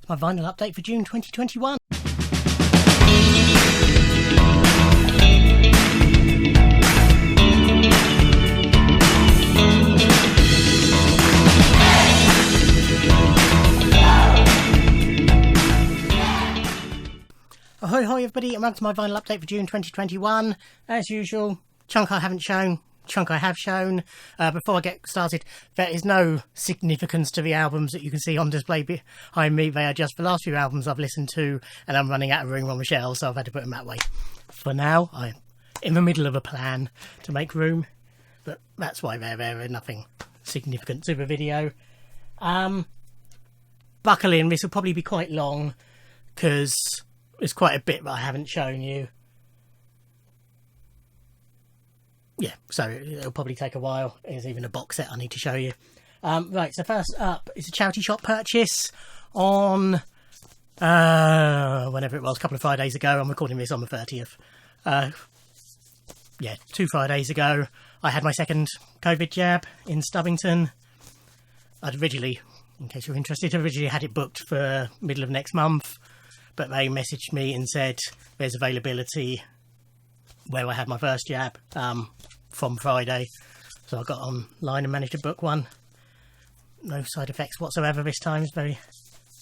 My vinyl update for June 2021. Ahoy hoy everybody, and welcome to my vinyl update for June 2021. As usual, chunk I haven't shown, chunk I have shown. Before I get started, there is no significance to the albums that you can see on display behind me. They are just the last few albums I've listened to, and I'm running out of room on the shelves, so I've had to put them that way. For now, I'm in the middle of a plan to make room, but that's why they're there. Nothing significant to the video. Buckle in, this will probably be quite long, because there's quite a bit that I haven't shown you. Yeah, so it'll probably take a while. There's even a box set I need to show you. Right, so first up is a charity shop purchase on whenever it was, a couple of Fridays ago. I'm recording this on the 30th. Yeah, 2 Fridays ago. I had my second COVID jab in Stubbington. I'd originally, in case you're interested, originally had it booked for middle of next month. But they messaged me and said there's availability where I had my first jab from Friday. So I got online and managed to book one. No side effects whatsoever this time. It's very,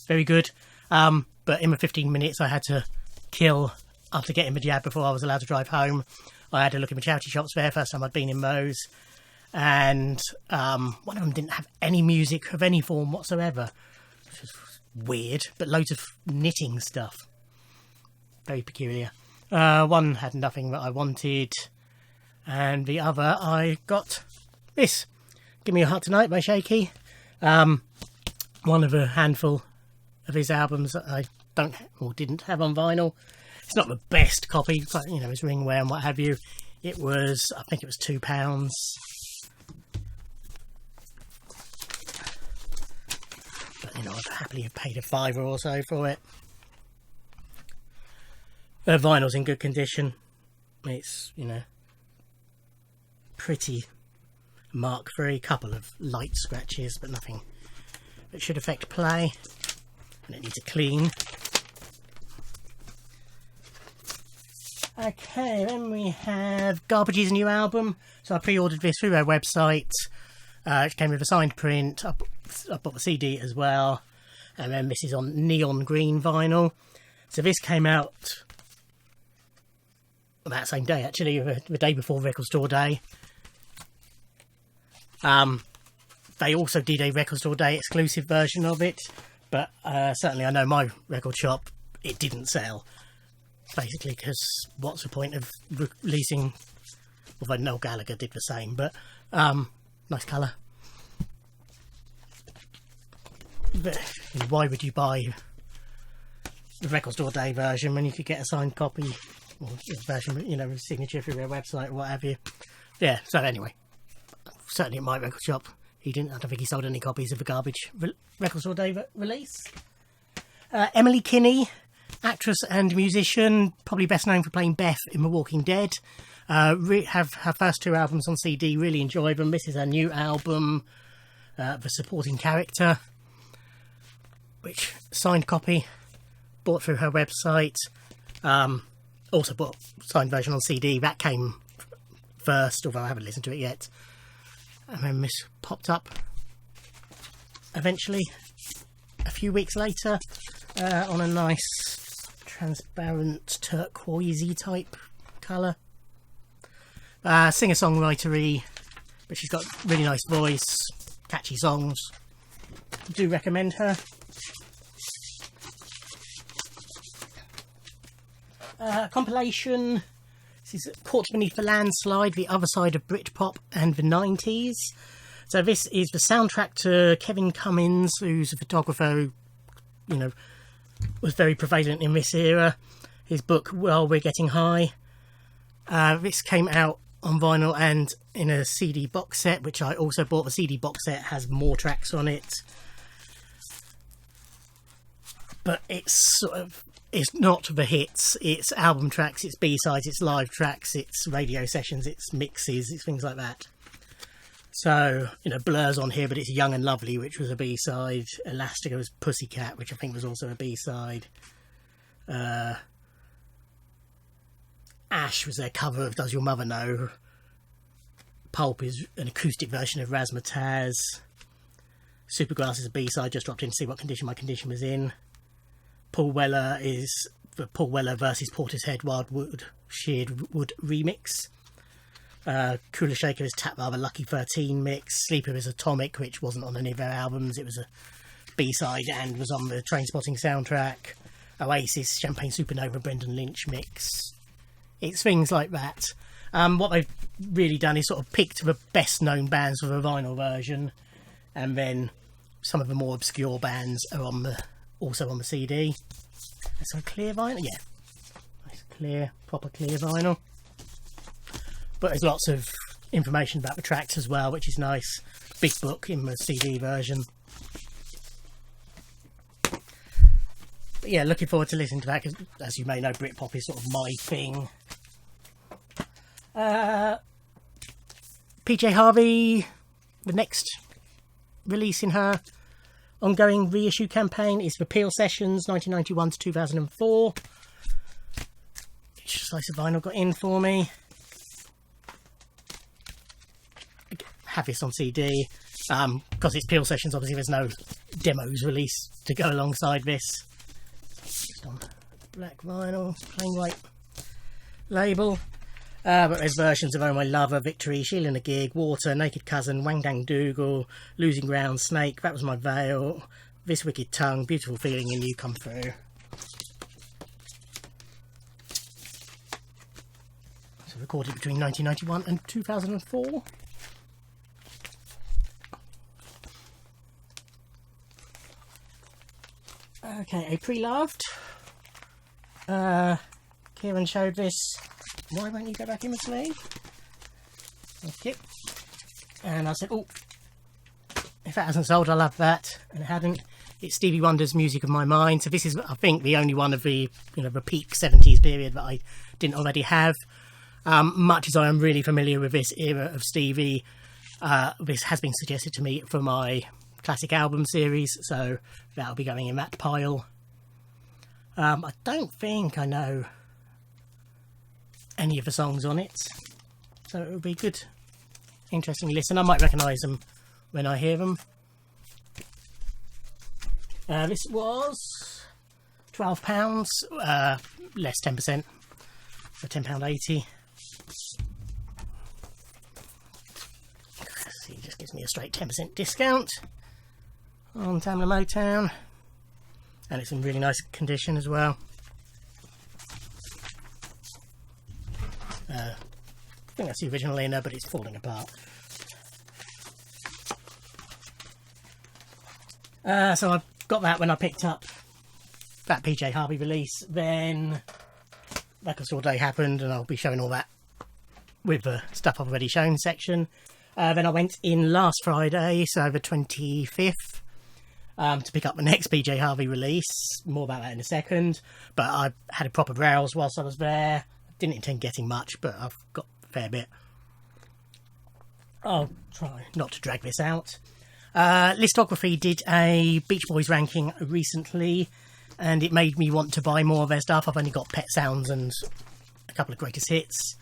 very good. But in the 15 minutes I had to kill after getting the jab before I was allowed to drive home, I had a look in the charity shops there. First time I'd been in those. And one of them didn't have any music of any form whatsoever. Which was weird, but loads of knitting stuff. Very peculiar. One had nothing that I wanted, and the other I got this. Give Me a Heart Tonight by Shaky. One of a handful of his albums that I don't or didn't have on vinyl. It's not the best copy, it's like, you know, it's ringwear and what have you. It was, I think it was £2. You know, I'd happily have paid a £5 or so for it. The vinyl's in good condition. It's, you know, pretty mark-free. Couple of light scratches, but nothing that should affect play. And it needs a clean. Okay, then we have Garbage's new album. So I pre-ordered this through their website. It came with a signed print. I bought the CD as well, and then this is on neon green vinyl. So this came out that same day, actually, the day before Record Store Day. They also did a Record Store Day exclusive version of it, but certainly I know my record shop, it didn't sell. Basically, because what's the point of releasing, although Noel Gallagher did the same, but nice colour. But why would you buy the Record Store Day version when you could get a signed copy or a version, you know, with signature through their website or what have you? Yeah, so anyway, certainly at my record shop, I don't think he sold any copies of the Garbage Record Store Day release. Emily Kinney, actress and musician, probably best known for playing Beth in The Walking Dead. Have her first 2 albums on CD, really enjoy them. This is her new album, The Supporting Character, which signed copy, bought through her website. Also bought signed version on CD, that came first, although I haven't listened to it yet. And then this popped up eventually a few weeks later on a nice transparent turquoisey type colour. Singer-songwritery, but she's got really nice voice, catchy songs. Do recommend her. Compilation. This is Caught Beneath the Landslide, the other side of Britpop and the 90s. So this is the soundtrack to Kevin Cummins, who's a photographer who, you know, was very prevalent in this era. His book, While We're Getting High. This came out on vinyl and in a CD box set, which I also bought. The CD box set has more tracks on it, but it's sort of, it's not the hits, it's album tracks, it's B-sides, it's live tracks, it's radio sessions, it's mixes, it's things like that. So, you know, Blur's on here, but it's Young and Lovely, which was a B-side. Elastica was Pussycat, which I think was also a B-side. Ash was their cover of Does Your Mother Know? Pulp is an acoustic version of Razzmatazz. Supergrass is a B-side, just dropped in to see what condition my condition was in. Paul Weller is the Paul Weller versus Portishead Wildwood Sheared Wood remix. Cooler Shaker is Tap Rather Lucky 13 mix. Sleeper is Atomic, which wasn't on any of their albums. It was a B-side and was on the Trainspotting soundtrack. Oasis Champagne Supernova Brendan Lynch mix. It's things like that. What they've really done is sort of picked the best known bands for the vinyl version, and then some of the more obscure bands are also on the CD. That's a clear vinyl, yeah. Nice clear, proper clear vinyl. But there's lots of information about the tracks as well, which is nice. Big book in the CD version. But yeah, looking forward to listening to that, because as you may know, Britpop is sort of my thing. PJ Harvey, the next release in her ongoing reissue campaign is the Peel Sessions 1991 to 2004. Each slice of vinyl got in for me. Have this on CD because it's Peel Sessions. Obviously there's no demos released to go alongside this. Just on black vinyl, plain white label. But there's versions of Oh My Lover, Victory, Sheila and a Gig, Water, Naked Cousin, Wang Dang Dougal, Losing Ground, Snake, That Was My Veil, This Wicked Tongue, Beautiful Feeling and You Come Through. So recorded between 1991 and 2004. Okay, a pre-loved. Kieran showed this. Why won't you go back in the sleeve? Okay. And I said, oh, if that hasn't sold, I'll have that. And it hadn't. It's Stevie Wonder's Music of My Mind. So this is, I think, the only one of the, the peak 70s period that I didn't already have. Much as I am really familiar with this era of Stevie, this has been suggested to me for my classic album series, so that'll be going in that pile. I don't think I know any of the songs on it, so it'll be good, interesting listen. I might recognise them when I hear them. This was £12, less 10%, for £10.80. He just gives me a straight 10% discount on Tamla Motown, and it's in really nice condition as well. I think that's the original in there, but it's falling apart. So I got that when I picked up that PJ Harvey release. Then Record Store Day happened, and I'll be showing all that with the stuff I've already shown section. Then I went in last Friday, so the 25th, to pick up the next PJ Harvey release. More about that in a second. But I had a proper browse whilst I was there. Didn't intend getting much, but I've got a fair bit. I'll try not to drag this out. Listography did a Beach Boys ranking recently, and it made me want to buy more of their stuff. I've only got Pet Sounds and a couple of greatest hits.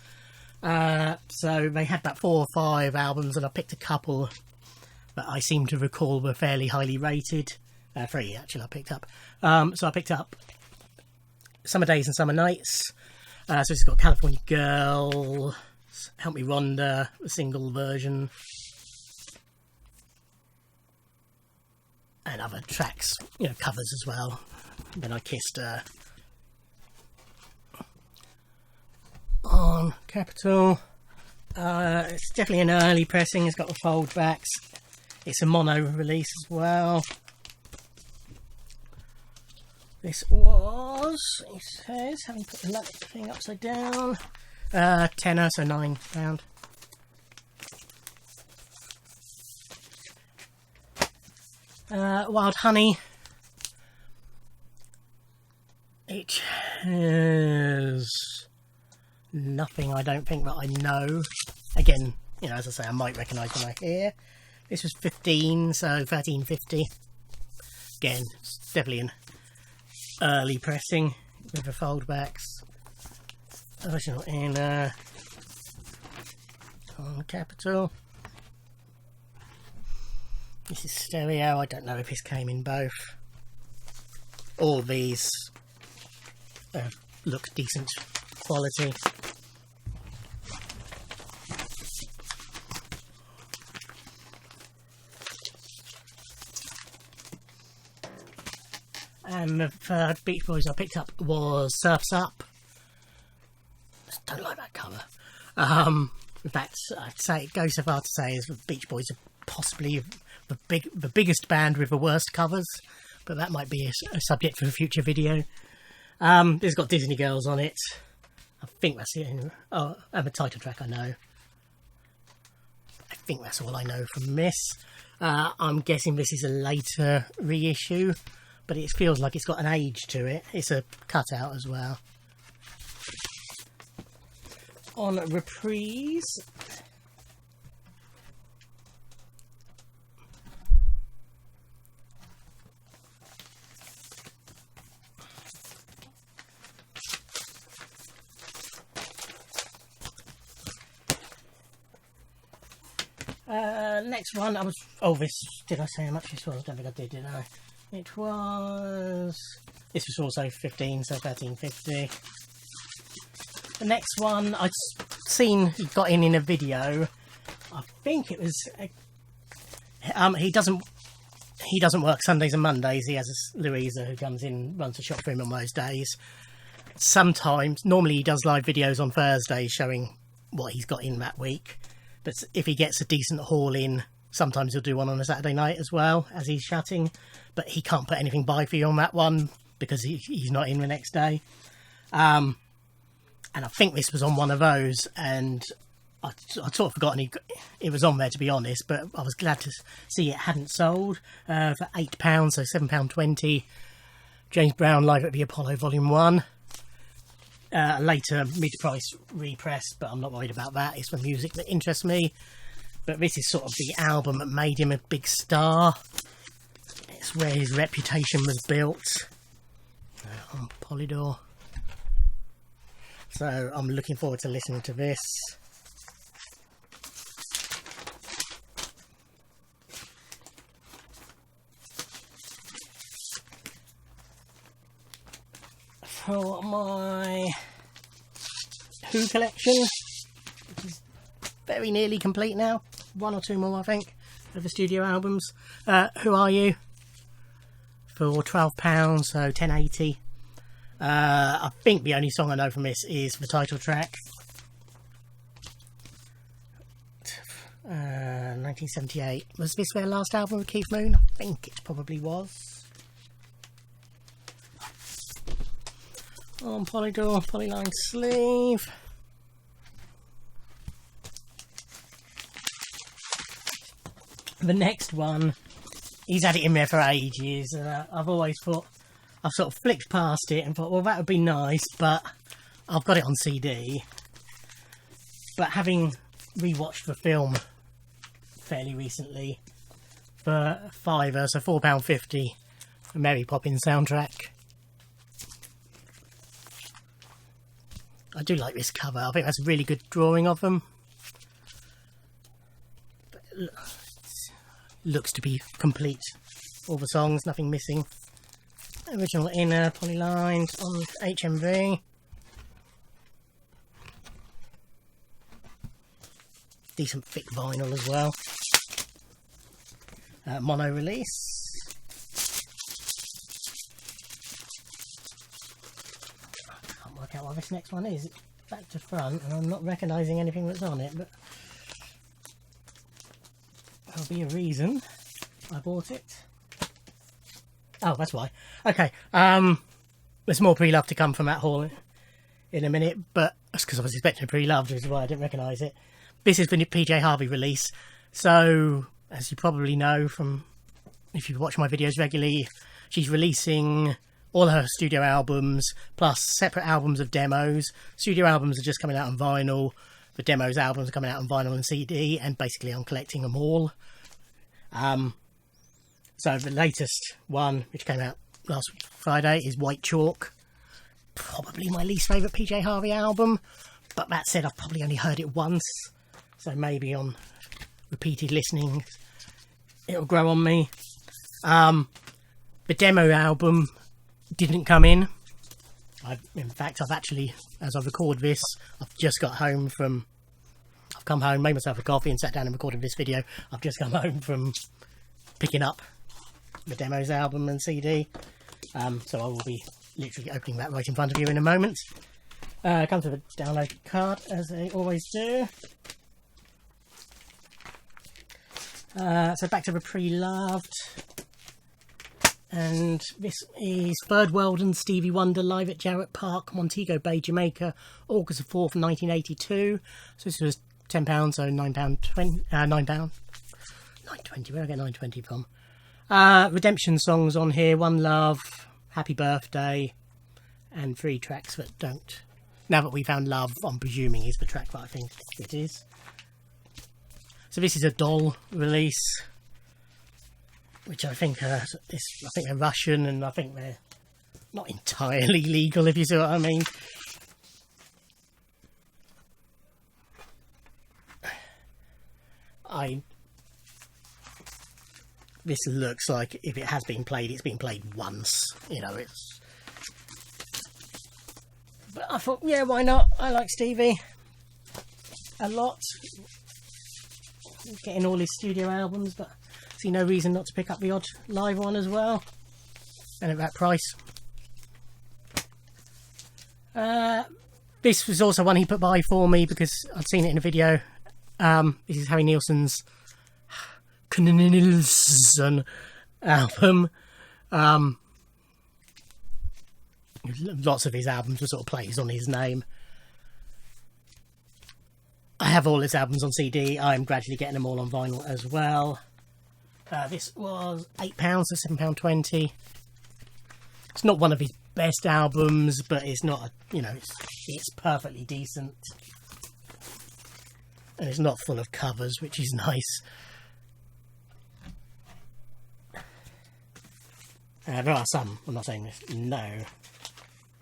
So they had about 4 or 5 albums, and I picked a couple that I seem to recall were fairly highly rated. 3 actually I picked up. So I picked up Summer Days and Summer Nights. So this has got California Girl, Help Me Rhonda, a single version, and other tracks, covers as well. Then I kissed on Capitol. It's definitely an early pressing. It's got the fold backs. It's a mono release as well. This was, it says, having put the thing upside down, tenner, so £9. Wild Honey. It is nothing, I don't think, that I know. Again, you know, as I say, I might recognise when I hear. This was 15, so 1350. Again, it's definitely an early pressing with the foldbacks. Original in on Capital. This is stereo. I don't know if this came in both. All these look decent quality. And the third Beach Boys I picked up was Surf's Up. Just don't like that cover. In fact, I'd say it goes so far to say is the Beach Boys are possibly the biggest band with the worst covers, but that might be a subject for a future video. It's got Disney Girls on it. I think that's it. Oh, and the title track I know. I think that's all I know from this. I'm guessing this is a later reissue, but it feels like it's got an age to it. It's a cutout as well. On Reprise, next one, did I say how much this was? I don't think I did I? This was also 15, so 1350. The next one I'd seen he got in a video. I think it was he doesn't work Sundays and Mondays. He has a Louisa who comes in, runs the shop for him on those days. Normally he does live videos on Thursdays showing what he's got in that week, but if he gets a decent haul in, sometimes he'll do one on a Saturday night as well as he's shutting, but he can't put anything by for you on that one because he's not in the next day. And I think this was on one of those, and I'd sort of forgotten it was on there, to be honest, but I was glad to see it hadn't sold for £8, so £7.20. James Brown live at the Apollo Volume 1. Later mid-price repress, but I'm not worried about that. It's the music that interests me. But this is sort of the album that made him a big star. It's where his reputation was built on Polydor. So I'm looking forward to listening to this. For my Who collection, which is very nearly complete now. One or two more, I think, of the studio albums. Who Are You? For £12, so £10.80. I think the only song I know from this is the title track. 1978. Was this their last album with Keith Moon? I think it probably was. On Polydor, polyline sleeve. The next one, he's had it in there for ages. I've always thought, I've sort of flicked past it and thought, well, that would be nice, but I've got it on CD. But having rewatched the film fairly recently for £5, so £4.50, the Mary Poppins soundtrack. I do like this cover. I think that's a really good drawing of them. But looks to be complete. All the songs, nothing missing. Original inner, polylined on HMV. Decent thick vinyl as well. Mono release. I can't work out what this next one is. It's back to front, and I'm not recognising anything that's on it, but there'll be a reason I bought it. Oh, that's why. Okay, there's more pre-love to come from that haul in a minute, but that's because I was expecting a pre-love, which is why I didn't recognise it. This is the PJ Harvey release, so as you probably know from if you watch my videos regularly, she's releasing all her studio albums plus separate albums of demos. Studio albums are just coming out on vinyl, the demos albums are coming out on vinyl and CD, and basically I'm collecting them all. So the latest one, which came out last Friday, is White Chalk. Probably my least favourite PJ Harvey album, but that said, I've probably only heard it once, so maybe on repeated listening it'll grow on me. The demo album didn't come in. In fact, I've actually, as I record this, I've just got home from... I've come home, made myself a coffee and sat down and recorded this video. I've just come home from picking up the demos album and CD. So I will be literally opening that right in front of you in a moment. Comes with a download card, as they always do. So back to the Pre-Loved. And this is Third World and Stevie Wonder live at Jarrett Park, Montego Bay, Jamaica, August the 4th, 1982. So this was £10, so £9.20. £9.20, where did I get £9.20 from? Redemption songs on here, One Love, Happy Birthday, and 3 tracks that don't. Now that we found Love, I'm presuming is the track that I think it is. So this is a doll release, which I think they're Russian, and I think they're not entirely legal, if you see what I mean. This looks like if it has been played, it's been played once. You know, it's. But I thought, yeah, why not? I like Stevie a lot. He's getting all his studio albums, but I see no reason not to pick up the odd live one as well. And at that price. This was also one he put by for me because I'd seen it in a video. This is Harry Nilsson's Nilsson album. Lots of his albums were sort of plays on his name. I have all his albums on CD. I'm gradually getting them all on vinyl as well. This was £8, so £7.20. It's not one of his best albums, but it's not, it's perfectly decent. And it's not full of covers, which is nice. There are some, I'm not saying this, no.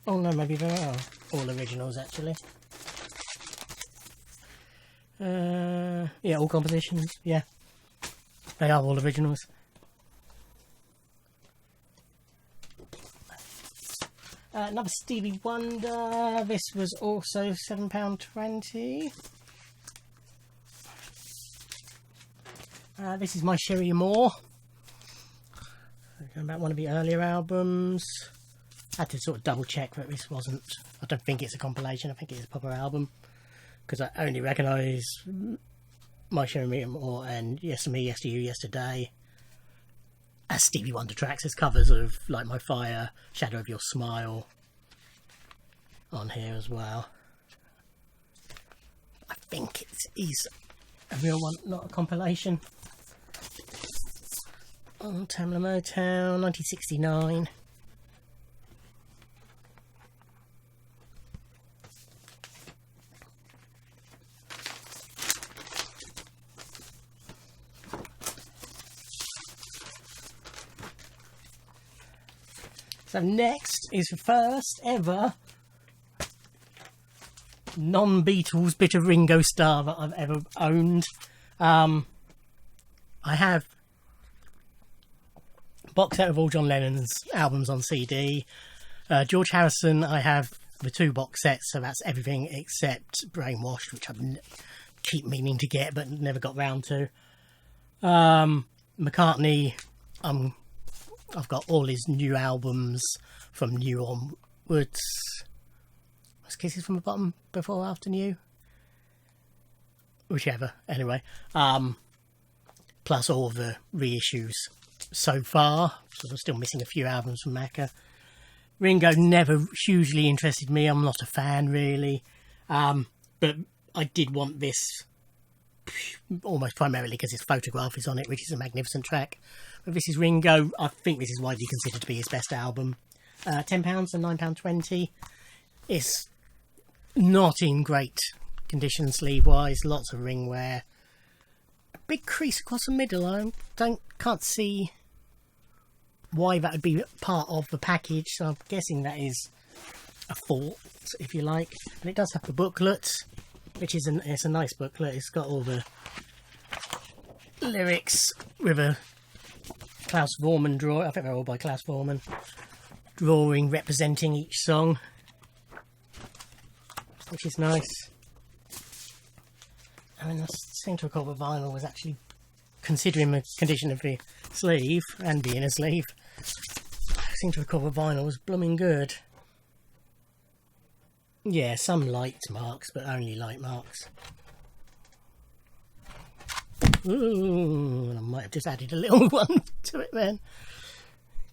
Oh no, maybe there are all originals actually. Yeah, all compositions, yeah. They are all originals. Another Stevie Wonder, this was also £7.20. This is My Sherry Moore. About one of the earlier albums. I had to sort of double check that this wasn't. I don't think it's a compilation. I think it's a proper album because I only recognise My Sherry Moore and Yes to Me, Yes to You, Yesterday as Stevie Wonder tracks, as covers of Light My Fire, Shadow of Your Smile on here as well. I think it is a real one, not a compilation. On Tamla Motown, 1969. So next is the first ever non-Beatles bit of Ringo Starr that I've ever owned. I have box set of all John Lennon's albums on CD. George Harrison, I have the 2 box sets, so that's everything except Brainwashed, which I keep meaning to get but never got round to. McCartney, I've got all his new albums from new onwards. Was Kisses from the Bottom before or after New? Whichever, anyway. Plus all of the reissues so far, so I'm still missing a few albums from Macca. Ringo never hugely interested me. I'm not a fan really, but I did want this almost primarily because his photograph is on it, which is a magnificent track. But this is Ringo. I think this is widely considered to be his best album. £10 and £9.20. It's not in great condition sleeve wise, lots of ring wear, a big crease across the middle. I can't see why that would be part of the package, so I'm guessing that is a fault, if you like. But it does have the booklet, which is it's a nice booklet. It's got all the lyrics with a Klaus Vormann drawing. I think they're all by Klaus Vormann, drawing representing each song, which is nice. I mean, I seem to recall the vinyl was actually, considering the condition of the sleeve and the inner sleeve, I seem to recall the vinyl was blooming good. Yeah, some light marks, but only light marks. Ooh, I might have just added a little one to it then.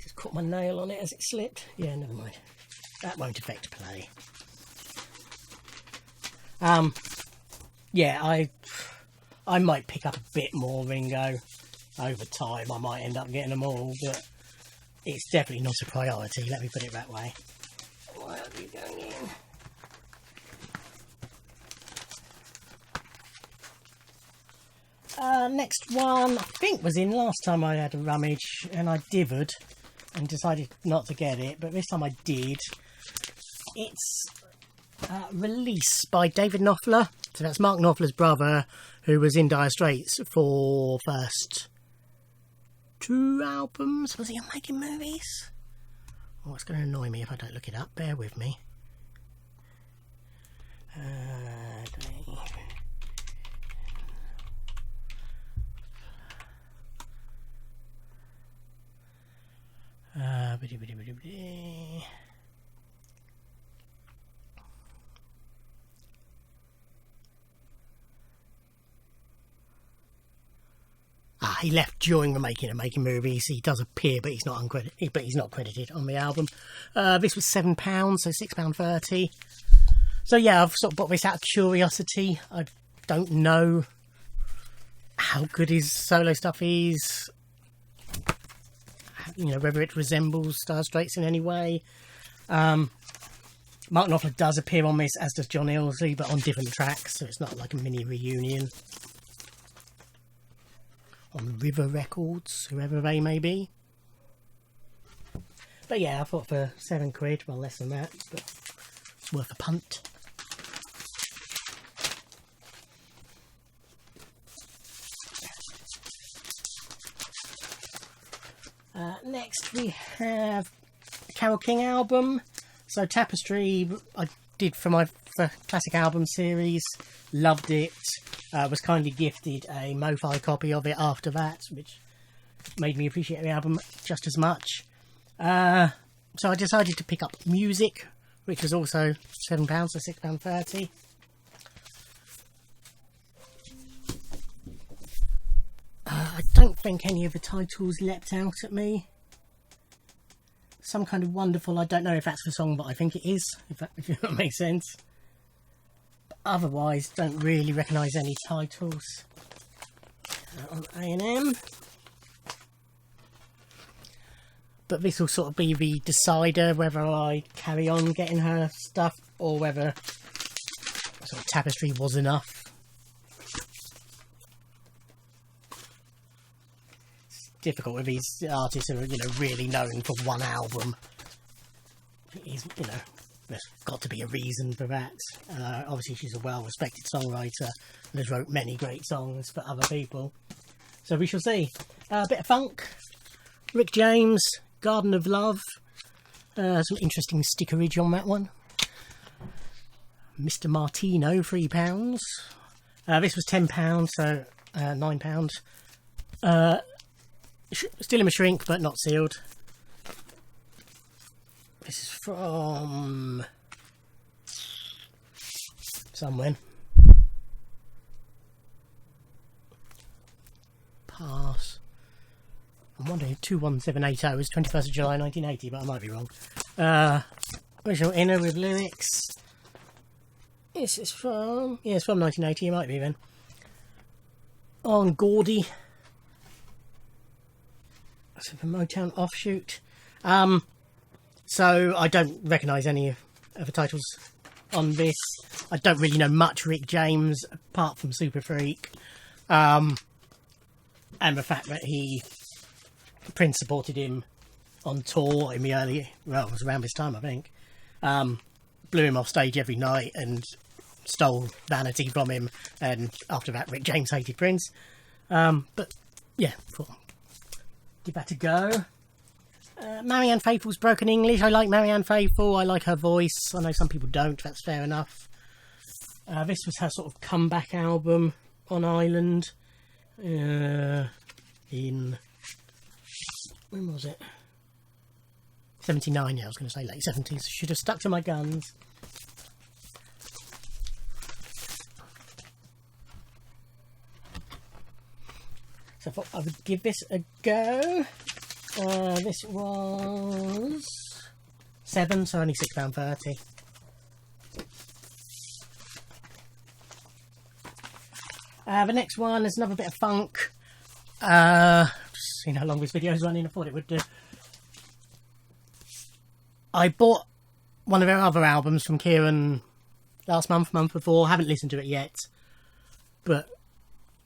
Just caught my nail on it as it slipped. Yeah, never mind. That won't affect play. Yeah, I might pick up a bit more Ringo over time. I might end up getting them all, but it's definitely not a priority, let me put it that way. Why are you going in? Next one, I think, was in last time I had a rummage, and I dithered and decided not to get it, but this time I did. It's Release by David Knopfler. So that's Mark Knopfler's brother, who was in Dire Straits for first 2 albums. Was he on Making Movies? Oh, it's going to annoy me if I don't look it up. Bear with me. He left during the making of Making Movies. He does appear, but he's not uncredited. But he's not credited on the album. This was £7, so £6.30. So yeah, I've sort of bought this out of curiosity. I don't know how good his solo stuff is. You know, whether it resembles Dire Straits in any way. Mark Knopfler does appear on this, as does John Illsley, but on different tracks, so it's not like a mini reunion. On River Records, whoever they may be. But yeah, I thought for £7, well, less than that, but it's worth a punt. Next we have Carole King album. So Tapestry I did for my classic album series, loved it, was kindly gifted a Mo-Fi copy of it after that, which made me appreciate the album just as much. So I decided to pick up Music, which was also £7, so £6.30. I don't think any of the titles leapt out at me. Some Kind of Wonderful, I don't know if that's the song, but I think it is, if that makes sense. But otherwise, don't really recognise any titles on A&M. But this will sort of be the decider whether I carry on getting her stuff or whether sort of Tapestry was enough. Difficult with these artists who are, you know, really known for one album. He's, you know, there's got to be a reason for that. Obviously, she's a well-respected songwriter and has wrote many great songs for other people. So we shall see. A bit of funk. Rick James, Garden of Love. Some interesting stickerage on that one. Mr. Martino, £3. This was £10, so £9. Still in a shrink, but not sealed. This is from somewhere. Pass. I'm wondering, 21780 is 21st of July 1980, but I might be wrong. Original inner with lyrics. This is from, yeah, it's from 1980, it might be then. On Gordy. That's a Motown offshoot. So I don't recognise any of the titles on this. I don't really know much Rick James apart from Super Freak, and the fact that Prince supported him on tour in the early, well, it was around this time I think, blew him off stage every night and stole Vanity from him, and after that Rick James hated Prince. But yeah, give that a go. Marianne Faithfull's Broken English. I like Marianne Faithfull, I like her voice. I know some people don't, that's fair enough. This was her sort of comeback album on Island in, when was it? 79, yeah, I was going to say late 70s. Should have stuck to my guns. So I thought I would give this a go. This was £7, so only £6.30. The next one is another bit of funk. Just seen how long this video's running, I thought it would do. I bought one of her other albums from Kieran last month before. Haven't listened to it yet, but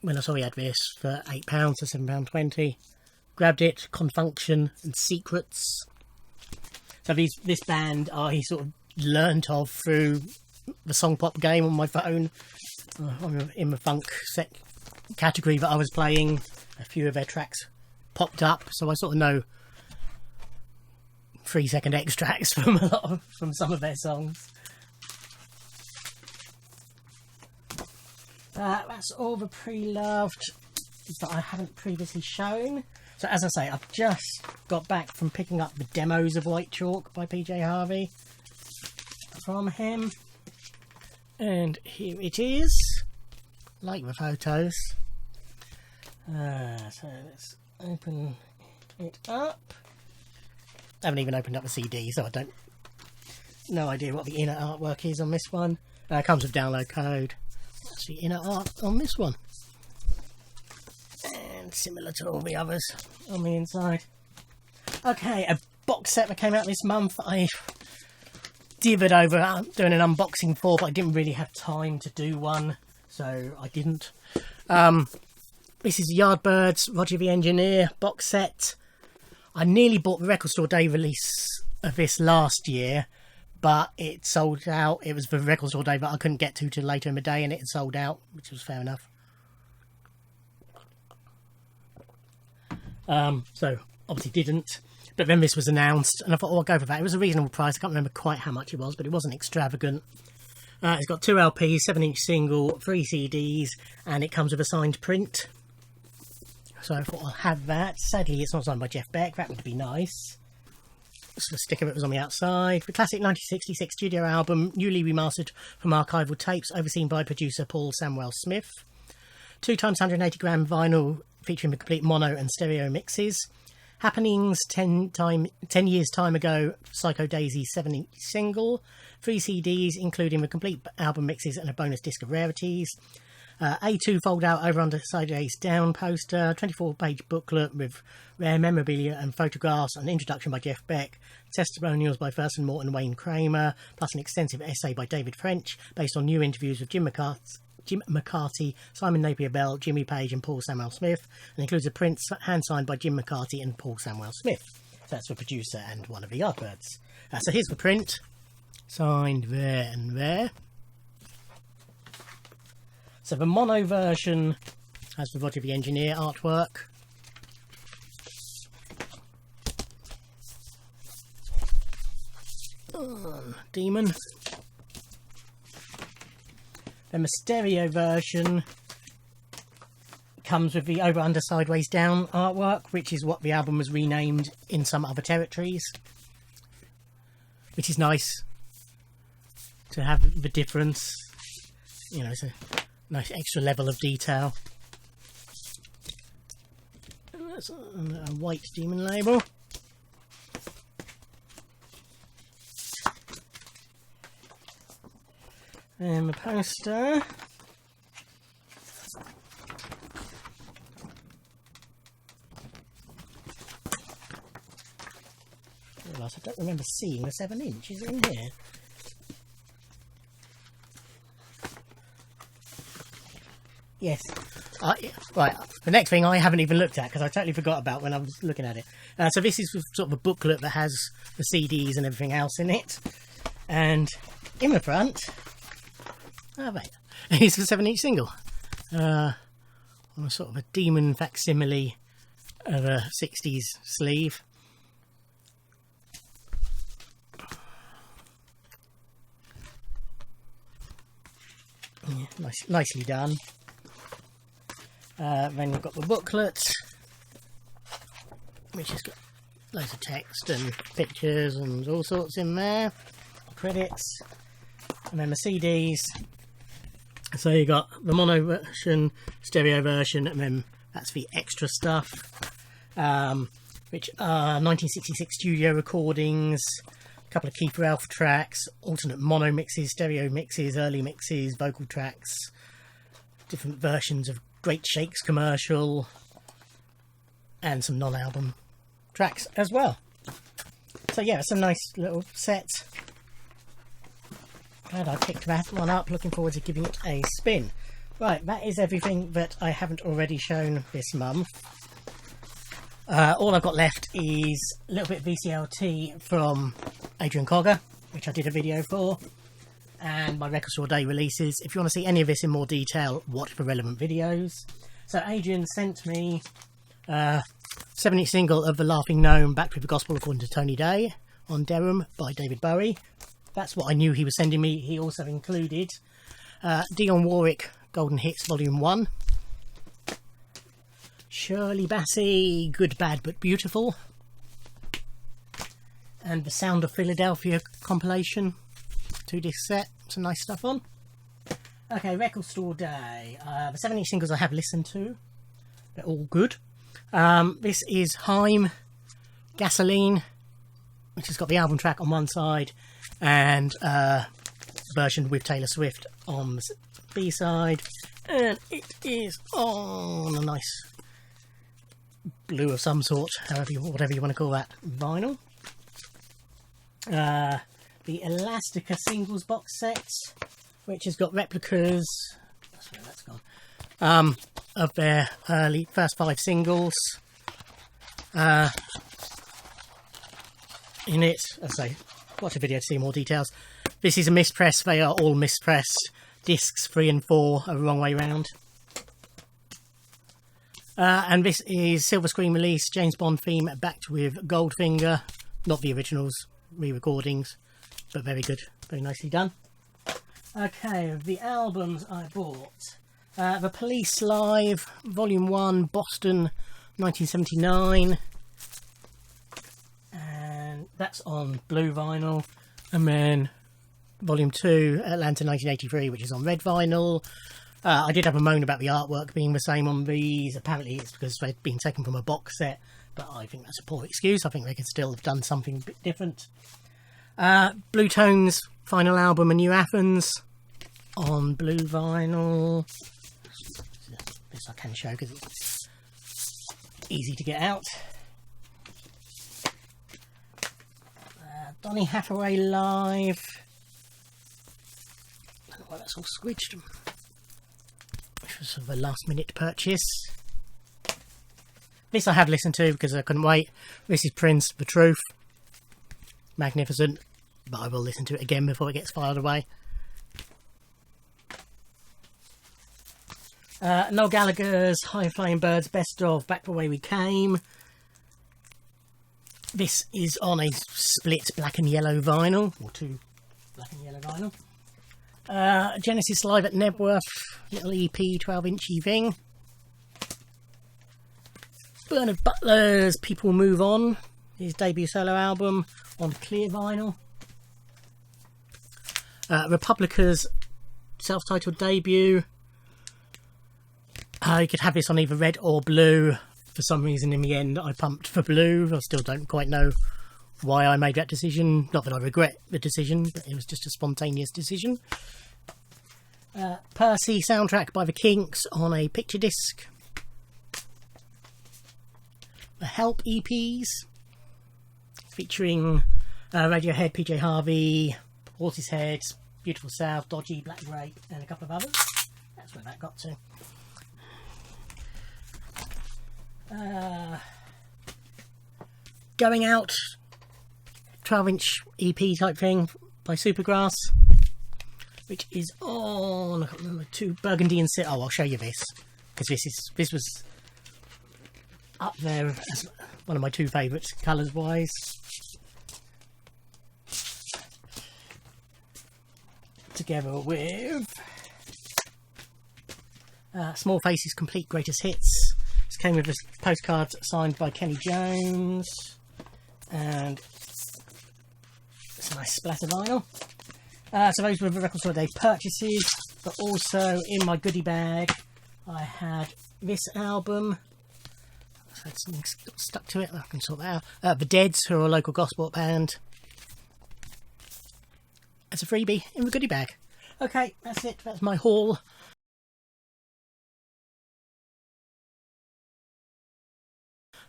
when I saw he had this for £8 or £7.20, grabbed it. Confunction and Secrets. So this band I sort of learnt of through the Song Pop game on my phone. In the funk category that I was playing, a few of their tracks popped up, so I sort of know 3-second extracts from some of their songs. That's all the pre-loved that I haven't previously shown. So as I say, I've just got back from picking up the demos of White Chalk by PJ Harvey from him, and here it is. Like the photos. So let's open it up. I haven't even opened up the CD, so I don't, no idea what the inner artwork is on this one. It comes with download code. That's the inner art on this one, and similar to all the others on the inside. Okay, a box set that came out this month. I dithered over doing an unboxing for, but I didn't really have time to do one, so I didn't. This is Yardbirds Roger the Engineer box set. I nearly bought the Record Store Day release of this last year, but it sold out. It was the Record Store Day, but I couldn't get to till later in the day, and it had sold out, which was fair enough. So obviously didn't. But then this was announced, and I thought, oh, I'll go for that. It was a reasonable price. I can't remember quite how much it was, but it wasn't extravagant. It's got 2 LPs, 7-inch single, 3 CDs, and it comes with a signed print. So I thought I'll have that. Sadly, it's not signed by Jeff Beck. That would be nice. So the sticker that was on the outside. The classic 1966 studio album, newly remastered from archival tapes, overseen by producer Paul Samwell Smith. 2 times 180 gram vinyl featuring the complete mono and stereo mixes. Happenings 10 years time ago, Psycho Daisy 7-inch single. 3 CDs, including the complete album mixes and a bonus disc of rarities. A2 fold out over under sideways down poster, 24-page booklet with rare memorabilia and photographs, an introduction by Jeff Beck, testimonials by First and Morton Wayne Kramer, plus an extensive essay by David French based on new interviews with Jim McCarthy, Simon Napier Bell, Jimmy Page and Paul Samuel Smith, and includes a print hand signed by Jim McCarthy and Paul Samuel Smith. So that's the producer and one of the Yardbirds. So here's the print, signed there and there. So the mono version has the Roger the Engineer artwork. Demon. Then the stereo version comes with the over under sideways down artwork, which is what the album was renamed in some other territories, which is nice to have the difference. You know, it's a nice extra level of detail. And that's a white Demon label. And the poster. I don't remember seeing the 7-inch. Is it in here? Yes. Right, the next thing I haven't even looked at because I totally forgot about when I was looking at it. So this is sort of a booklet that has the CDs and everything else in it. And in the front, it's a 7-inch single. On a sort of a demon facsimile of a 60s sleeve. Yeah, nicely done. Then you've got the booklet, which has got loads of text and pictures and all sorts in there. Credits, and then the CDs. So you got the mono version, stereo version, and then that's the extra stuff, which are 1966 studio recordings, a couple of Keith Ralph tracks, alternate mono mixes, stereo mixes, early mixes, vocal tracks, different versions of Great Shakes commercial, and some non-album tracks as well. So yeah, it's a nice little set. Glad I picked that one up, looking forward to giving it a spin. Right, that is everything that I haven't already shown this month. All I've got left is a little bit of VCLT from Adrian Cogger, which I did a video for, and my Record Store Day releases. If you want to see any of this in more detail, watch the relevant videos. So Adrian sent me a 7-inch single of The Laughing Gnome, Back with the Gospel according to Tony Day, on Derham by David Bowie. That's what I knew he was sending me. He also included Dionne Warwick Golden Hits Volume 1, Shirley Bassey Good, Bad But Beautiful, and the Sound of Philadelphia compilation, 2-disc set. Some nice stuff on. Okay, Record Store Day. The 7-inch singles I have listened to, they're all good. This is Haim, Gasoline, which has got the album track on one side and version with Taylor Swift on the B-side, and it is on a nice blue of some sort, whatever you want to call that, vinyl. The Elastica singles box set, which has got replicas, that's where that's gone, of their first 5 singles in it. As I say, watch a video to see more details. This is a mispress. They are all mispressed. Discs 3 and 4 are the wrong way round. And this is Silver Screen release, James Bond theme backed with Goldfinger. Not the originals, re-recordings, but very good, very nicely done. Okay, the albums I bought. The Police Live, Volume 1, Boston, 1979. And that's on blue vinyl. And then Volume 2, Atlanta 1983, which is on red vinyl. I did have a moan about the artwork being the same on these. Apparently it's because they've been taken from a box set, but I think that's a poor excuse. I think they could still have done something a bit different. Blue Tones' final album, A New Athens, on blue vinyl. This I can show because it's easy to get out. Donny Hathaway Live. I don't know why that's all squidged. Which was sort of a last minute purchase. This I have listened to because I couldn't wait. This is Prince, The Truth. Magnificent. But I will listen to it again before it gets filed away. Noel Gallagher's High Flying Birds Best of, Back the Way We Came. This is on a split black and yellow vinyl, or 2 black and yellow vinyl. Genesis Live at Nebworth, little EP 12-inchy thing. Bernard Butler's People Move On, his debut solo album, on clear vinyl. Republica's self-titled debut. You could have this on either red or blue. For some reason, in the end, I pumped for blue. I still don't quite know why I made that decision. Not that I regret the decision, but it was just a spontaneous decision. Percy soundtrack by the Kinks on a picture disc. The Help EPs featuring Radiohead, PJ Harvey, Horse's Head, Beautiful South, Dodgy, Black Grape, and a couple of others. That's where that got to. Going Out 12-inch EP type thing by Supergrass, which is on, I can't remember, 2 burgundy and silver. Oh, I'll show you this, because this was up there as one of my 2 favourites colours wise. Together with Small Faces Complete Greatest Hits. This came with a postcard signed by Kenny Jones, and it's a nice splatter vinyl. So those were the Record Store Day purchases, but also in my goodie bag I had this album. I've had something stuck to it, I can sort that out. The Deads, who are a local gospel band, as a freebie in the goodie bag. Okay, that's it, that's my haul.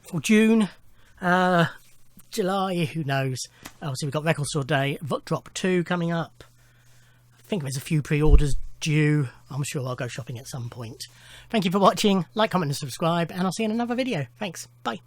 For June, July, who knows. Obviously we've got Record Store Day, Drop 2 coming up. I think there's a few pre-orders due. I'm sure I'll go shopping at some point. Thank you for watching. Like, comment and subscribe, and I'll see you in another video. Thanks, bye.